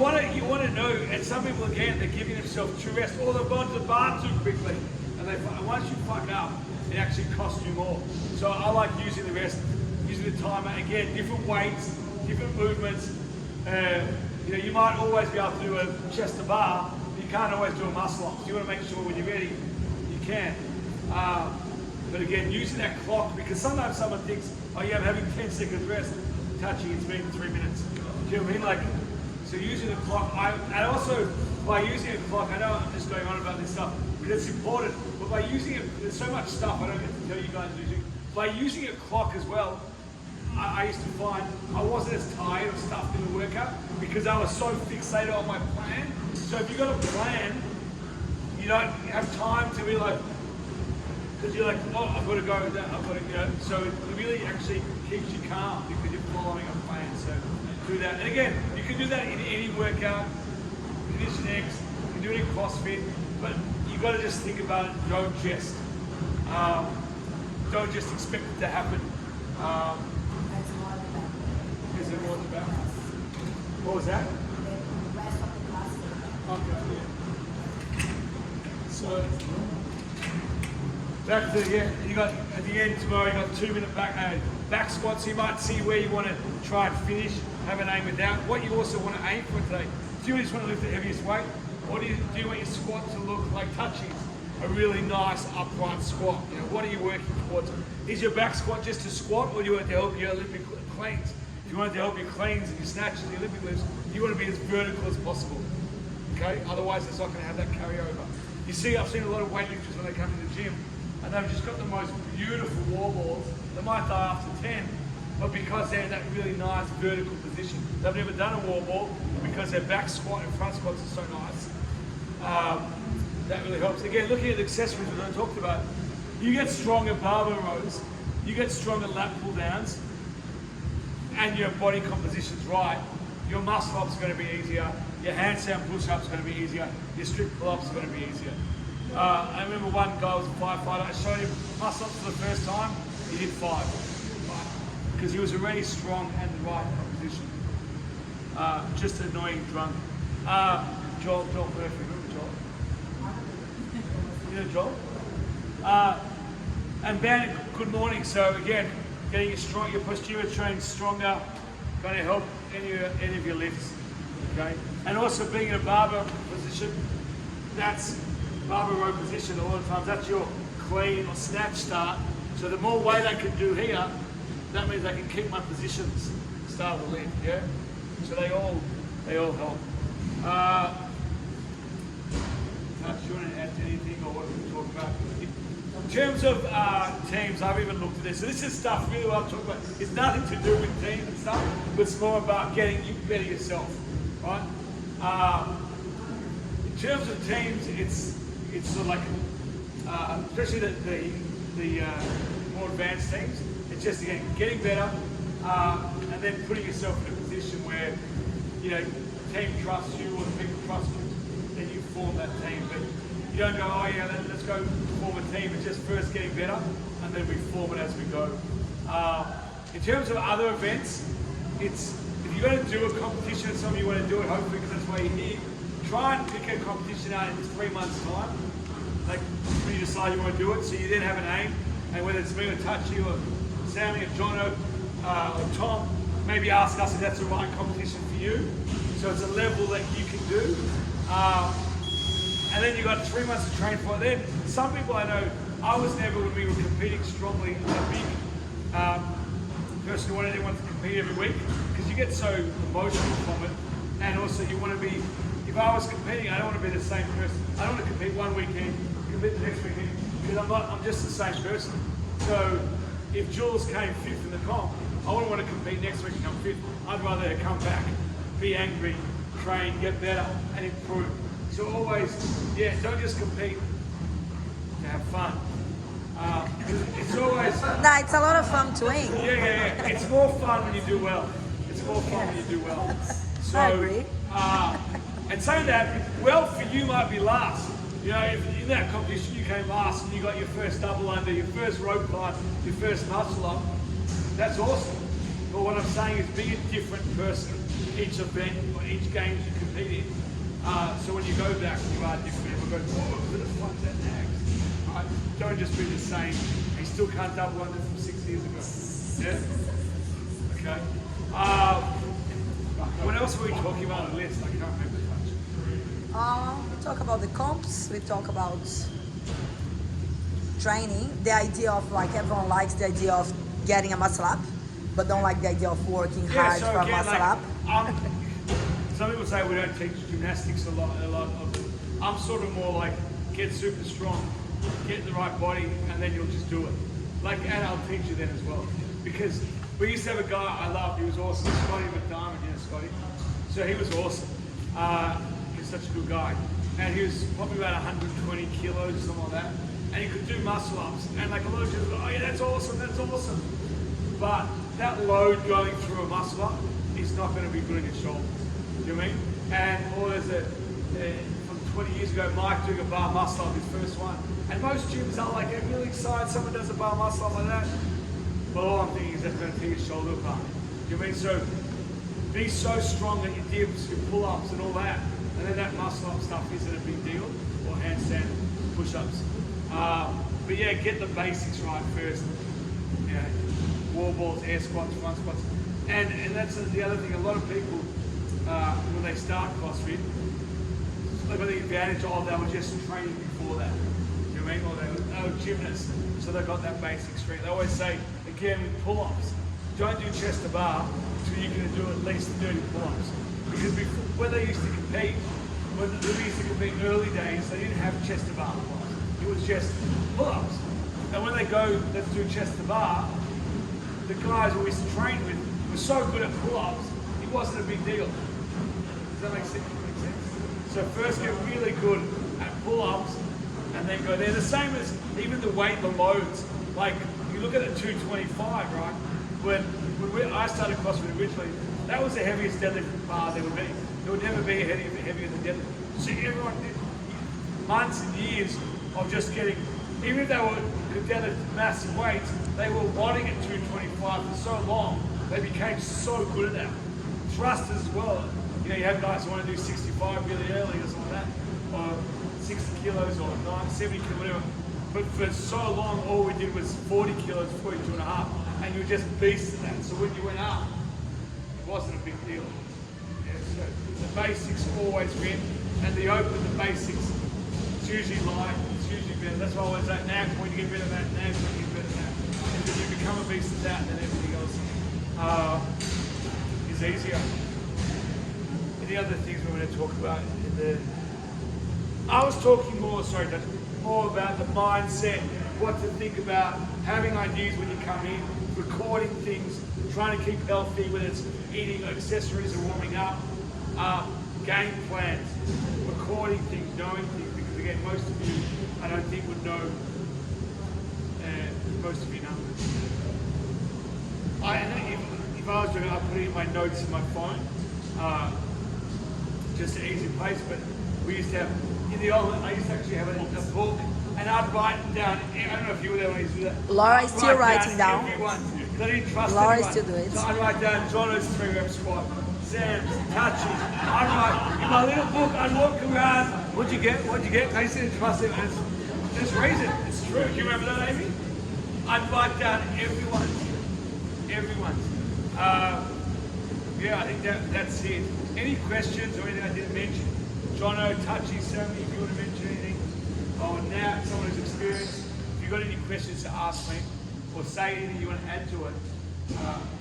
want to know, and some people again, they're giving themselves too rest, or they've gone to the bar too quickly. And once you fuck up, it actually costs you more. So I like using the rest, using the timer. Again, different weights, different movements. You might always be able to do a chest to bar, but you can't always do a muscle up. So you want to make sure when you're ready, you can. But again, using that clock, because sometimes someone thinks, oh yeah, I'm having 10 seconds rest, touching, it's been 3 minutes. Do you know what I mean? Like, so using the clock, and also by using a clock, I know I'm just going on about this stuff, but it's important. But by using it, there's so much stuff I don't get to tell you guys using. By using a clock as well, I used to find I wasn't as tired or stuffed in the workout because I was so fixated on my plan. So if you've got a plan, you don't have time to be like, because you're like, oh, I've got to go, I've got to, so it really actually keeps you calm because you're following a plan. So do that. And again, you can do that in any workout, Condition X, you can do it in CrossFit, but you've got to just think about it. Don't just expect it to happen. Is it more about? What was that? Okay, yeah. So back to you got at the end tomorrow. You got 2-minute back squats. So you might see where you want to try and finish. Have an aim with that. What you also want to aim for today. Do you just want to lift the heaviest weight, or do you want your squat to look like touching a really nice upright squat? What are you working towards? Is your back squat just a squat, or do you want it to help your Olympic cleans? If you want it to help your cleans and your snatches and your Olympic lifts, you want to be as vertical as possible. Okay? Otherwise, it's not going to have that carryover. You see, I've seen a lot of weightlifters when they come in the gym, and they've just got the most beautiful wall balls. They might die after 10, but because they're in that really nice vertical position. They've never done a wall ball because their back squat and front squats are so nice. That really helps. Again, looking at the accessories that I talked about, you get stronger barbell rows, you get stronger lat pull downs, and your body composition's right, your muscle ups are going to be easier, your handstand push-ups are going to be easier, your strict pull-ups are going to be easier. I remember one guy was a firefighter, I showed him muscle ups for the first time, he did 5. Because he was already strong and the right composition. Just an annoying drunk. Joel Murphy, remember Joel? You know Joel? And Ben, good morning. So again, getting your posterior training stronger, going to help any of your lifts. Okay, and also being in a barbell position, that's barbell row position. A lot of times that's your clean or snatch start. So the more weight I can do here, that means I can keep my positions start the lift. Yeah. So they all help. Do you want to add anything or what we talk about? In terms of teams, I've even looked at this. So this is stuff really what I'm talking about. It's nothing to do with teams and stuff, but it's more about getting you better yourself, right? In terms of teams, it's sort of like, especially the more advanced teams. It's just again getting better, and then putting yourself in a position where team trusts you or the people trust you. Then you form that team, but you don't go, oh yeah, let's go form a team. It's just first getting better, and then we form it as we go. In terms of other events, it's if you're going to do a competition or something you want to do it, hopefully because that's why you're here, try and pick a competition out in 3 months' time. Like when you decide you want to do it, so you then have an aim, and whether it's me or Touchy or Sammy or Jono or Tom, maybe ask us if that's the right competition for you. So it's a level that you can do. And then you've got 3 months to train for it. Then some people I know, I was never, when we were competing strongly, a big person who wanted everyone to compete every week, because you get so emotional from it. And also you want to be, if I was competing, I don't want to be the same person. I don't want to compete one weekend, compete the next weekend, because I'm just the same person. So if Jules came 5th in the comp, I wouldn't want to compete next week and come 5th. I'd rather her come back, be angry, train, get better, and improve. So always, yeah, don't just compete to have fun. It's always... No, it's a lot of fun to win. Yeah. It's more fun when you do well. It's more fun when you do well. So, I agree. and saying that, well for you might be last. You know, if in that competition you came last and you got your first double under, your first rope climb, your first muscle up, that's awesome. But what I'm saying is be a different person each event or each games you compete in. So when you go back, you are different. Everyone goes, oh, who the fuck's that next? Right? Don't just be the same. You still can't double under from 6 years ago. Yeah? Okay. What else were we talking about on the list? I can't remember much. We talk about the comps, we talk about training, the idea of like everyone likes the idea of getting a muscle up, but don't like the idea of working hard so for a again, muscle like, up. Some people say we don't teach gymnastics a lot of I'm sort of more like get super strong, get the right body, and then you'll just do it. Like, and I'll teach you then as well. Because we used to have a guy I loved, he was awesome, Scotty McDermott, you know Scotty? So he was awesome. He was such a good guy. And he was probably about 120 kilos or something like that. And he could do muscle ups. And like a lot of people go, oh yeah, that's awesome, that's awesome. But that load going through a muscle up is not going to be good on your shoulders. Do you know what I mean? And or there's from 20 years ago, Mike doing a bar muscle up, his first one. And most gyms are like, get really excited, someone does a bar muscle up like that. Well, all I'm thinking is that's going to tear your shoulder apart. Do you know what I mean? So be so strong that your dips, your pull-ups and all that, and then that muscle up stuff isn't a big deal, or handstand push-ups. But yeah, get the basics right first. You know, wall balls, air squats, front squats. And that's the other thing, a lot of people, when they start CrossFit, they've got the advantage of they were just training before that. You know what I mean? Or they were gymnasts, so they've got that basic strength. They always say, again, with pull-ups, don't do chest to bar until you're going to do at least 30 pull-ups. Because before, when they used to compete, when they used to compete in the early days, they didn't have chest to bar pull-ups. It was just pull-ups. And when they go, let's do chest to bar, the guys we used to train with were so good at pull-ups, it wasn't a big deal. Does that make sense? So first get really good at pull-ups and then go there. The same as even the weight, the loads. Like you look at a 225, right? When I started CrossFit originally, that was the heaviest deadlift bar there would be. There would never be a heavier than deadlift. So everyone did months and years of just getting, even if they could deadlift massive weights, they were wanting at 225 for so long, they became so good at that. Thrusters as well. You know, you have guys who want to do 65 really early or something like that, or 60 kilos or 70 kilos, whatever. But for so long, all we did was 40 kilos, 42 and a half, and you were just beasts at that. So when you went up, it wasn't a big deal. Yeah, so the basics always win, and the open, the basics, it's usually light, it's usually better. That's why I always say, now when you get better at that, now when you get better at that. And then you become a beast at that, and then everything else is easier. The other things we're going to talk about I was talking more about the mindset, what to think about, having ideas when you come in, recording things, trying to keep healthy, whether it's eating accessories or warming up, game plans, recording things, knowing things, because again, most of you, I don't think would know most of your numbers. If I was doing it, I'd put it in my notes in my phone. Just an easy place, but we used to have, I used to actually have a book, and I'd write down, I don't know if you were there when I used to do that. Laura is still writing down. because I didn't trust Laura's anyone. to do it. So I'd write down Jono's 3-rep squat, Sam's, Touchy's. I'd write, in my little book, I'd walk around, what'd you get? What'd you get? I just didn't trust him. And there's reason, it's true. Do you remember that, Amy? I'd write down everyone's. Yeah, I think that's it. Any questions or anything I didn't mention? Jono, Touchy, Sammy, if you want to mention anything. Oh, now someone who's experienced. If you've got any questions to ask me or say anything you want to add to it,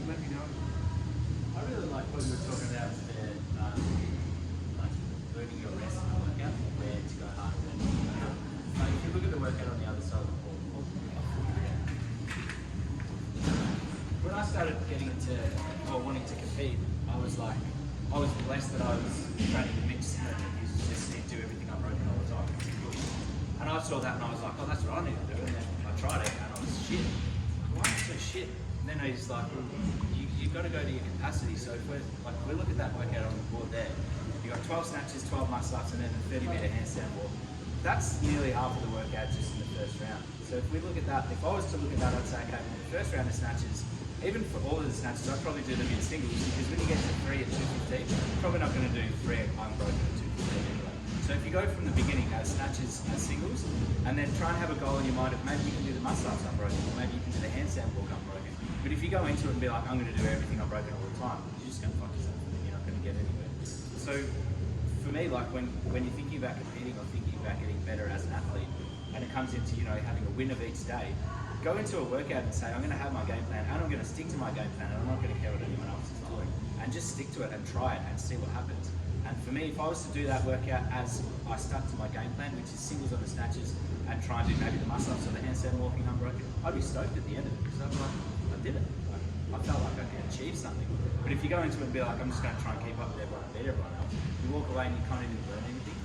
let me know. I really like what you were talking about there, like learning your rest in the workout, where to go hard and when to go hard. Like if you look at the workout on the other side of the ball, when I started getting into or wanting to compete, I was blessed that I was training mixed and just do everything unbroken all the time. And I saw that and I was like, oh, that's what I need to do. And then I tried it and I was shit. Why am I so shit? And then he's like, well, you've got to go to your capacity. So if we look at that workout on the board there, you've got 12 snatches, 12 muscle ups, and then a 30-meter handstand walk. That's nearly half of the workout just in the first round. So if we look at that, if I was to look at that, I'd say, okay, well, the first round of snatches, even for all of the snatches, I'd probably do them in singles because when you get to 3 at 215, you're probably not going to do 3 unbroken at 215 anyway. So if you go from the beginning as snatches as singles, and then try and have a goal in your mind of maybe you can do the muscle ups unbroken, or maybe you can do the handstand walk unbroken. But if you go into it and be like, I'm going to do everything unbroken all the time, you're just going to fuck yourself and you're not going to get anywhere. So for me, like when you're thinking about competing or thinking about getting better as an athlete, and it comes into having a win of each day, go into a workout and say, I'm going to have my game plan and I'm going to stick to my game plan and I'm not going to care what anyone else is doing, and just stick to it and try it and see what happens. And for me, if I was to do that workout as I stuck to my game plan, which is singles on the snatches and try and do maybe the muscle ups or the handstand walking unbroken, I'd be stoked at the end of it because I'd be like, I did it. I felt like I could achieve something. But if you go into it and be like, I'm just going to try and keep up with everyone and beat everyone else, you walk away and you kind of didn't learn anything.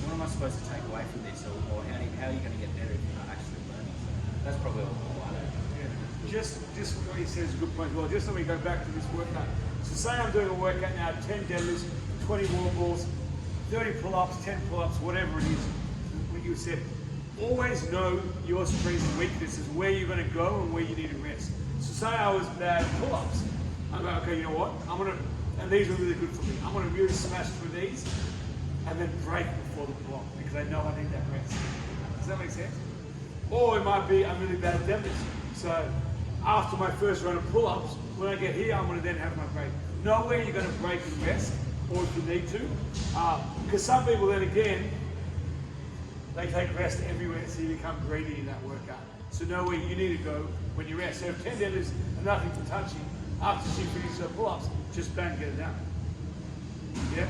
What am I supposed to take away from this, or how are you going to get better if you're not actually learning? So that's probably all I know. Yeah. Just what he says is a good point as well. Just let me go back to this workout. So say I'm doing a workout now, 10 deadlifts, 20 wall balls, 30 pull-ups, 10 pull-ups, whatever it is, what you said. Always know your strengths and weaknesses, where you're going to go and where you need to rest. So say I was bad at pull-ups. I'm like, okay, you know what? And these are really good for me. I'm going to really smash through these and then break before the pull-up because I know I need that rest. Does that make sense? Or it might be I'm really bad at deadlifts. So after my first round of pull-ups, when I get here, I'm going to then have my break. Know where you're going to break and rest, or if you need to. Because some people then again, they take rest everywhere, so you become greedy in that workout. So know where you need to go when you rest. So if 10 deadlifts and nothing for touching, after she finishes her pull-ups, just bang, get it down. Yeah?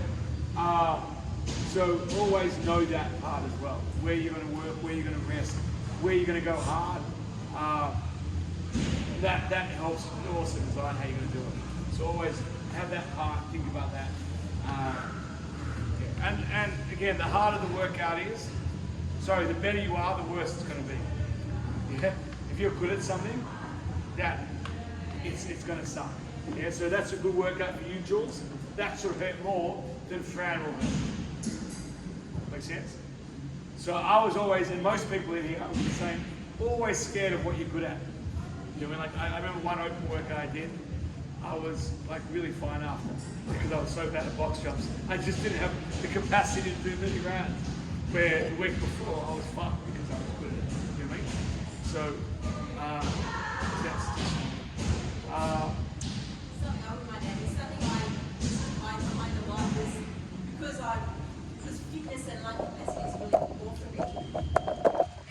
So always know that part as well. Where you're going to work, where you're going to rest, where you're going to go hard. That helps also design how you're going to do it. So always have that part, think about that. And again, the harder the workout is, the better you are, the worse it's going to be. Yeah? If you're good at something, it's going to suck. Yeah? So that's a good workout for you, Jules. That should hurt more than Fran will hurt. Make sense? So I was always, and most people in here, I was the same, always scared of what you're good at. I remember one open workout I did, I was like really fine after because I was so bad at box jumps. I just didn't have the capacity to do many rounds. Where the week before I was fucked because I was good at it. You know what I mean? So that's something I would add is something I kind of like is because fitness and lung capacity is really important for me.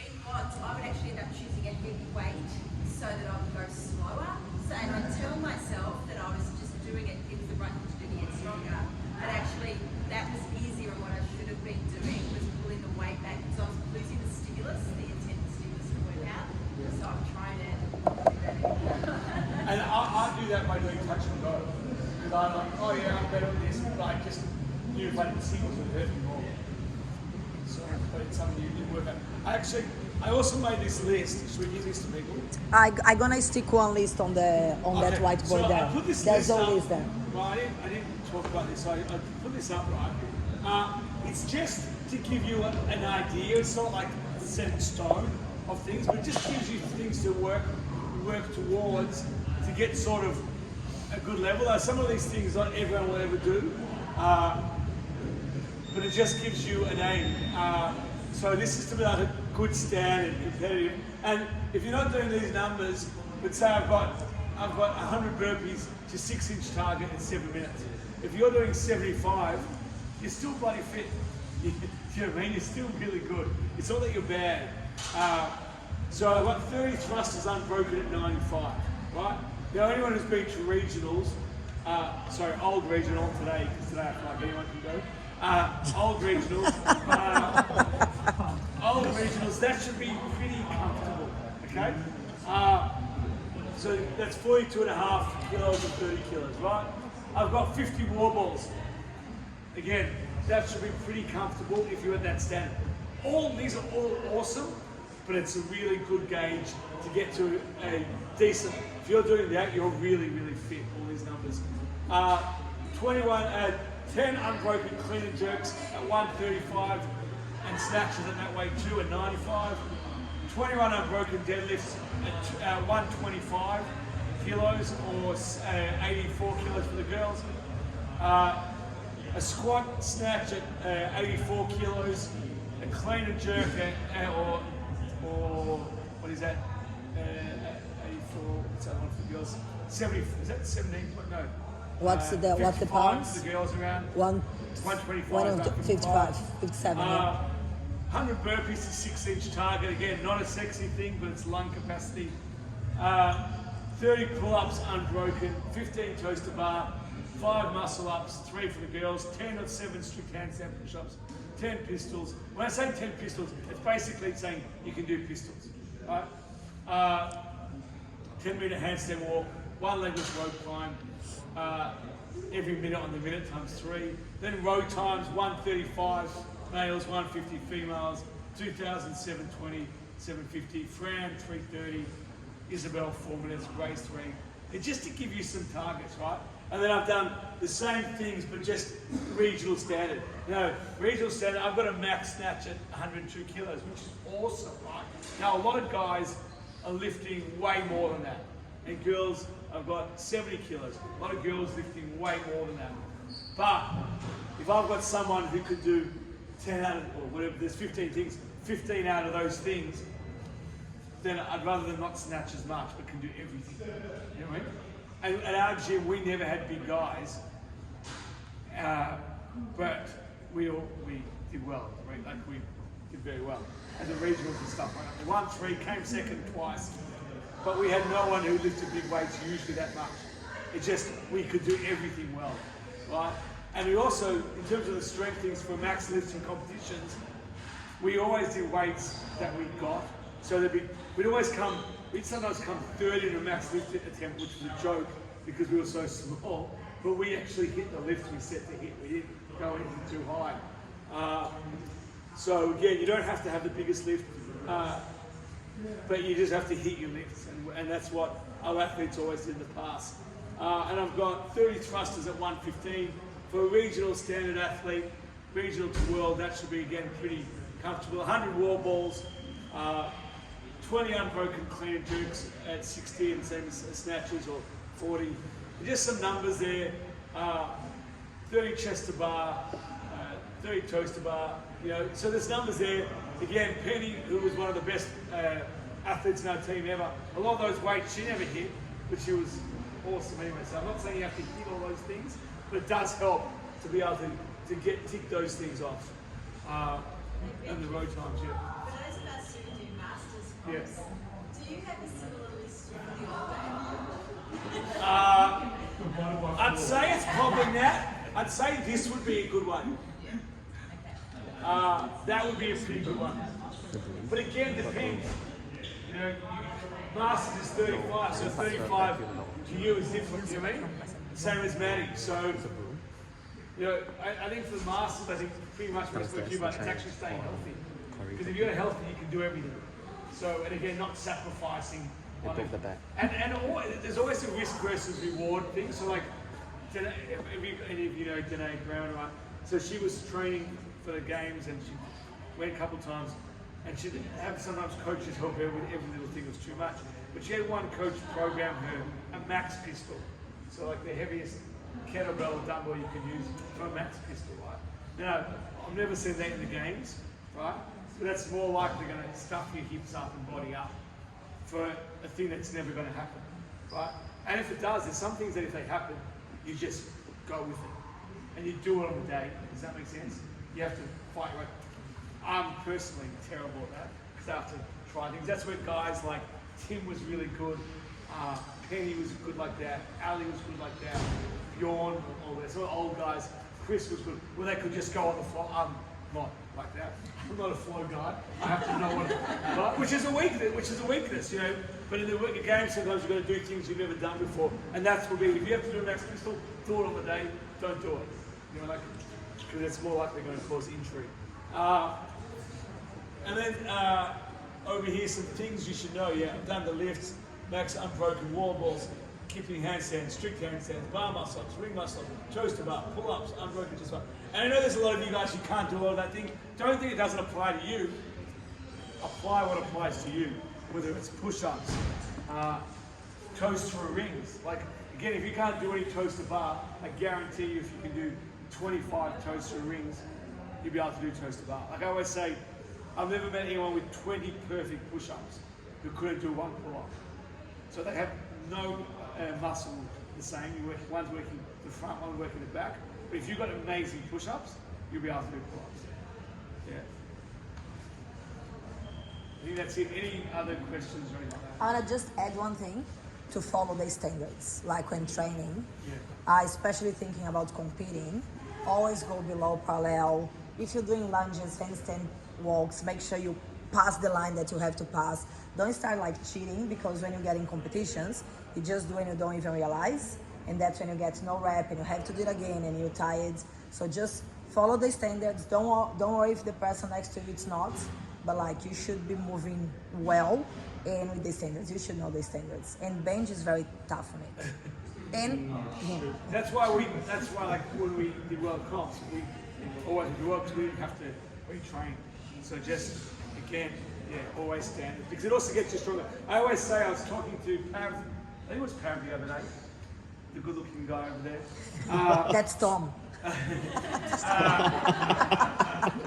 In odds, I would actually end up choosing a heavy weight so that I would go slower. And I tell myself that I was just doing it was the right thing to do to get stronger. But actually, that was easier than what I should have been doing, was pulling the weight back because I was losing the stimulus, the intense stimulus to work out. So I'm trying to do that anymore. and I do that by doing touch and go. Because I'm like, oh yeah, I'm better at this, but I just knew if I did singles would hurt me more. So but it's something you didn't work out. I also made this list. Should we give this to people? I'm gonna stick one list on that whiteboard so there. I put this There's list always up. there. Well, I didn't talk about this. So I put this up right. It's just to give you an idea. It's not like set in stone of things, but it just gives you things to work work towards to get sort of a good level. Some of these things not everyone will ever do, but it just gives you an aim. So this is to be like a good standard, competitive. And if you're not doing these numbers, but say I've got 100 burpees to 6-inch target in 7 minutes. If you're doing 75, you're still bloody fit. You know what I mean? You're still really good. It's not that you're bad. So I've got 30 thrusters unbroken at 95, right? Now anyone who's been to regionals, old regional today, because today I feel like anyone can go. Old regionals, that should be pretty comfortable, okay? So that's 42.5 kilos and 30 kilos, right? I've got 50 war balls. Again, that should be pretty comfortable if you're at that standard. These are all awesome, but it's a really good gauge to get to a decent, if you're doing that, you're really, really fit, all these numbers. 10 unbroken clean and jerks at 135 and snatches at that weight too at 95. 21 unbroken deadlifts at 125 kilos or 84 kilos for the girls. A squat snatch at 84 kilos, a clean and jerk or what is that? 84, what's that one for the girls? 70, is that 17? No. What's the pounds? For the girls around 125. 55, 57. 100 burpees to 6-inch target. Again, not a sexy thing, but it's lung capacity. 30 pull-ups unbroken, 15 toes to bar, 5 muscle-ups, 3 for the girls, 10 or 7 strict handstand push-ups, 10 pistols. When I say 10 pistols, it's basically saying you can do pistols. Right? 10-meter handstand walk, 1 legless rope climb, every minute on the minute times 3. Then row times, 135 males, 150 females, 2,720, 750. Fran, 330. Isabel, 4 minutes. Grace, 3. It's just to give you some targets, right? And then I've done the same things, but just regional standard. You know, regional standard, I've got a max snatch at 102 kilos, which is awesome, right? Now, a lot of guys are lifting way more than that. And girls, I've got 70 kilos. A lot of girls lifting way more than that. But if I've got someone who could do 10 out of, or whatever, there's 15 things, 15 out of those things, then I'd rather them not snatch as much, but can do everything. You know what I mean? And at our gym, we never had big guys, but we did well, right? Like we did very well. And the regionals and stuff like that. We won 3, came second twice, but we had no one who lifted big weights usually that much. It just, we could do everything well, right? And we also, in terms of the strength things for max lifting competitions, we always did weights that we got. So we'd sometimes come third in a max lift attempt, which was a joke because we were so small, but we actually hit the lift we set to hit. We didn't go anything too high. So again, you don't have to have the biggest lift, but you just have to hit your lifts, and that's what our athletes always did in the past. And I've got 30 thrusters at 115. For a regional standard athlete, regional to world, that should be again pretty comfortable. 100 wall balls, 20 unbroken clean and jerks at 60, and same as snatches, or 40. Just some numbers there. 30 chest to bar, 30 toes to bar. You know, so there's numbers there. Again, Penny, who was one of the best athletes in our team ever. A lot of those weights she never hit, but she was awesome anyway. So I'm not saying you have to hit all those things, but it does help to be able to tick those things off. And the road times, yeah. For those of us who do masters comps, Yes. do you have a similar list for the old I'd say it's probably that. I'd say this would be a good one. That would be a pretty good one. But again, depends. You know, Masters is 35, so 35 to you is different, you know what I mean? Same as Maddie. So, you know, I think for the Masters, I think pretty much what's what you, but it's actually staying healthy. Because if you're healthy, you can do everything. So, and again, not sacrificing. And there's always a risk versus reward thing. So like, if you know Danae Brown, right? So she was training for the games and she went a couple of times. and she'd have sometimes coaches help her with every little thing was too much. But she had one coach program her a max pistol. So like the heaviest kettlebell or dumbbell you can use for a max pistol, right? Now, I've never seen that in the games, right? But that's more likely going to stuff your hips up and body up for a thing that's never going to happen, right? And if it does, there's some things that if they happen, you just go with it. And you do it on the day. Does that make sense? You have to fight your way. I'm personally terrible at that, because I have to try things. That's where guys like Tim was really good, Penny was good like that, Ali was good like that, Bjorn, all that. So old guys, Chris was good, where they could just go on the floor. I'm not like that. I'm not a flow guy. I have to know what, which is a weakness, you know. But in the game, sometimes you've got to do things you've never done before, and that's what if you have to do a max pistol, do it on the day. Don't do it, you know, like, because it's more likely going to cause injury. And then over here, some things you should know. Yeah, I've done the lifts, max unbroken wall balls, keeping handstands, strict handstands, bar muscle-ups, ring muscle-ups, toaster bar, pull-ups, unbroken chest bar. And I know there's a lot of you guys who can't do all of that thing. Don't think it doesn't apply to you. Apply what applies to you, whether it's push-ups, toast through rings. Like, again, if you can't do any toaster bar, I guarantee you if you can do 25 toaster rings, you'll be able to do toaster bar. Like I always say, I've never met anyone with 20 perfect push-ups who couldn't do one pull-up. So they have no muscle the same. One's working the front, one's working the back. But if you've got amazing push-ups, you'll be able to do pull-ups. Yeah. I think that's it. Any other questions or anything like that? I want to just add one thing to follow the standards, like when training. Yeah. Especially thinking about competing, always go below parallel. If you're doing lunges, handstand walks, make sure you pass the line that you have to pass. Don't start like cheating, because when you get in competitions, you just do and you don't even realize, and that's when you get no rep and you have to do it again and you're tired. So just follow the standards. Don't worry if the person next to you it's not, but like you should be moving well and with the standards. You should know the standards. And bench is very tough on it. And that's why like when we did World Comps, we always do well because we didn't have to retrain. So just again, yeah, always standard, because it also gets you stronger. I always say, I was talking to Pav, I think it was Pav the other day, the good-looking guy over there. that's Tom.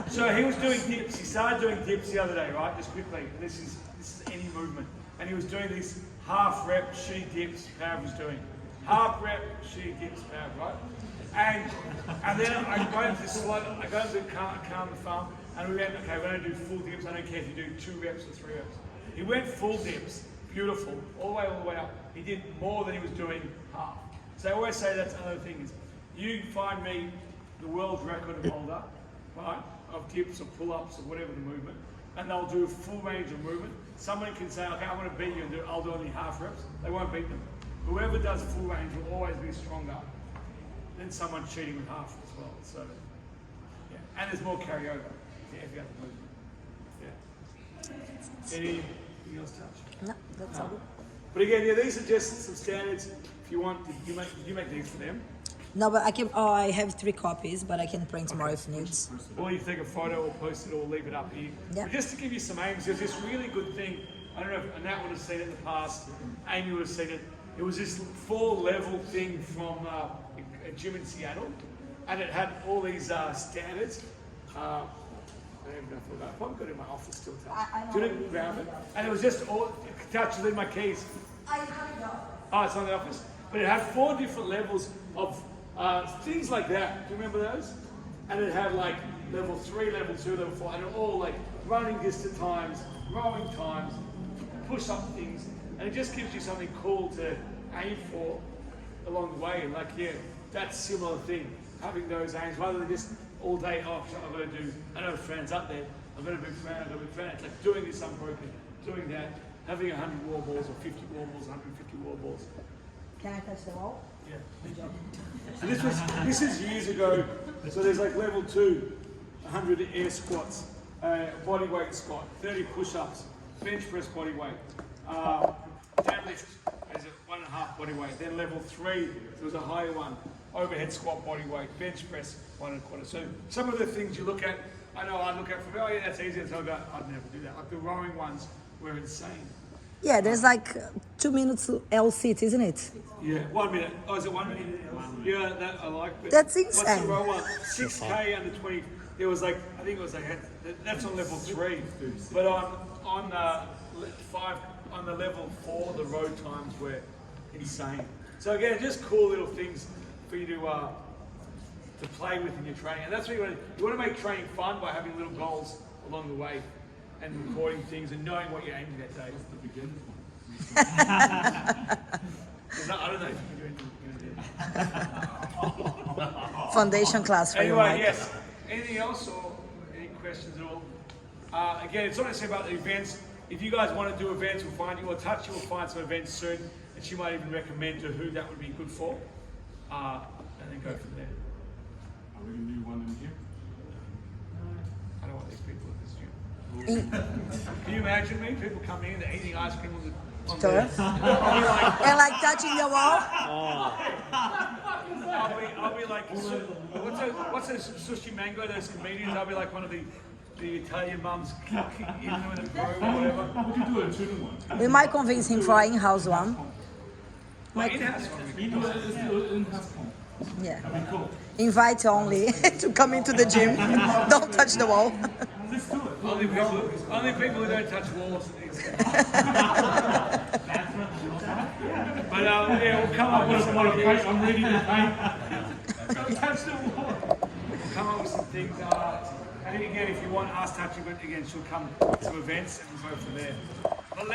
So he was doing dips. He started doing dips the other day, right? Just quickly. This is any movement, and he was doing these half rep shitty dips. Pav was doing half rep shitty dips. Pav, right? And then I got him to calm the farm, and we went, okay, we're going to do full dips. I don't care if you do 2 reps or 3 reps. He went full dips, beautiful, all the way up. He did more than he was doing half. So I always say that's another thing is, you find me the world record holder, right, of dips or pull-ups or whatever the movement, and they'll do a full range of movement. Someone can say, okay, I'm going to beat you, and I'll do only half reps. They won't beat them. Whoever does full range will always be stronger than someone cheating with half as well. So, yeah, and there's more carryover. Yeah, if you have the movement. Yeah. Anything else to touch? No, that's all good. But again, yeah, these are just some standards. If you want, you make these for them. No, but I can. Oh, I have 3 copies, but I can print more if needs. Or you take a photo or post it or leave it up here. Yeah. But just to give you some aims, there's this really good thing. I don't know if Annette would have seen it in the past, Amy would have seen it. It was this 4-level thing from a gym in Seattle, and it had all these standards. I probably got it in my office still. Do you know, grab it? And it was just all touch leave my keys. Oh, it's on the office. But it had 4 different levels of things like that. Do you remember those? And it had like level 3, level 2, level 4, and all like running distance times, rowing times, push-up things, and it just gives you something cool to aim for along the way. Like, yeah, that's a similar thing. Having those aims rather than just all day, oh, I've got to do, I know friends up there, I've got a big fan, I've got a big fan. It's like doing this unbroken, doing that, having 100 wall balls or 50 wall balls, 150 wall balls. Can I touch the wall? Yeah. So this is years ago. So there's like level 2, 100 air squats, body weight squat, 30 push-ups, bench press body weight, deadlift is a 1.5 body weight. Then level 3, there was a higher one, overhead squat body weight, bench press 1.25. So some of the things you look at, I know I look at from, oh yeah, that's easy. So I'd never do that. Like the rowing ones were insane. Yeah, there's like 2 minutes L sit, isn't it? Yeah, 1 minute. Oh, is it 1 minute? Yeah, that I like. But That's what's insane. the row one? 6K under 20. It was like, I think it was like, that's on level 3. But on the level 4, the row times were insane. So again, just cool little things for you to play with in your training. And that's what you want to make training fun by having little goals along the way and recording things and knowing what you're aiming that day. That's the beginner's one. I don't know if you can do anything. Foundation class for you, Anyway, Mike. yes. Anything else or any questions at all? Again, it's not necessarily about the events. If you guys want to do events, we'll find you. Or Touchy will find some events soon, and she might even recommend to who that would be good for, and then go from there. Are we going to do one in here? I don't want these people at this gym. In Can you imagine me? People come in, they're eating ice cream on the store. And like touching the wall. I'll be like, what's those sushi mango, those comedians? I'll be like one of the Italian mums kicking in with a pro or whatever. Would you do a tuning one? We might convince him for an in-house one. My in-house one. You do it as the in-house one. Yeah. That'd be cool. Invite only to come into the gym. Don't touch the wall. Let's do it. Only people who don't touch walls. But yeah, we'll come up with some ideas. I'm ready to paint. Don't touch the wall. We'll come up with some things. And again, if you want us touching, but again, she'll come to events and we'll go from there. But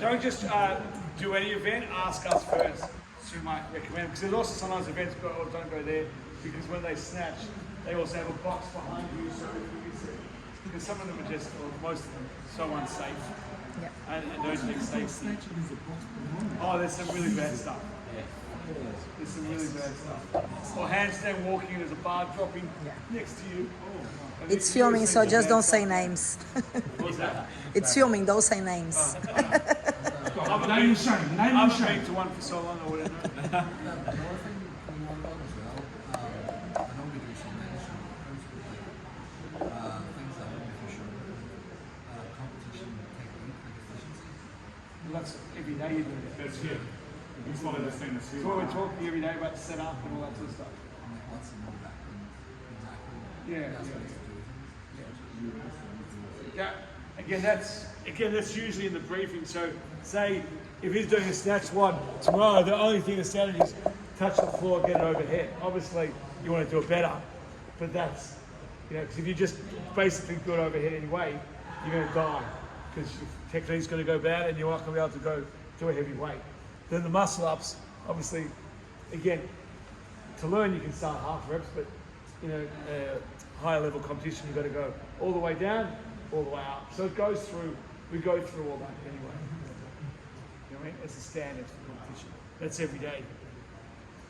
don't just do any event. Ask us first. So we might recommend, because there's also sometimes events go, oh, don't go there, because when they snatch, they also have a box behind you, so you can see. Because some of them are just, or most of them, so unsafe. Yeah. And don't take safety. Oh, there's some really bad stuff. There's some really bad stuff. Or handstand walking and there's a bar dropping next to you. And It's you filming, so see just bad don't say stuff. names. What's that? It's filming, don't say names. Name and shame. Name I and haven't shame. been to one for so long or whatever. Another thing we want to as well, I know we do some mention principally things that are beneficial, competition technique, like efficiency. Well, that's every day you do that. That's here. It's one of the things that's here. So we're talking every day about set up and all that sort of stuff. And like what's the more background exactly? Yeah, That's yeah. what it's to do. Again, that's usually in the briefing. So, say if he's doing a snatch squat tomorrow, the only thing that's standard is touch the floor, get it overhead. Obviously, you want to do it better, but that's because if you just basically do it overhead anyway, you're going to die because your technique's going to go bad and you're not going to be able to go do a heavy weight. Then the muscle ups, obviously, again, to learn you can start half reps, but higher level competition you've got to go all the way down, all the way up. So it goes through. We go through all that anyway. You know what I mean? It's a standard for competition. That's every day.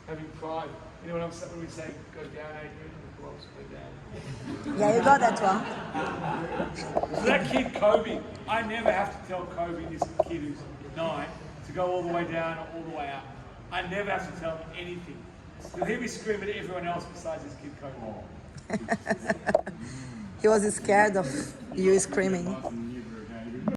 Having pride. Anyone else that would say go down, Adrian? Who else go down? Yeah, you got that one. So that kid Kobe, I never have to tell Kobe, this kid who's 9, to go all the way down or all the way up. I never have to tell him anything. You'll hear me scream at everyone else besides this kid Kobe. He was scared of you screaming.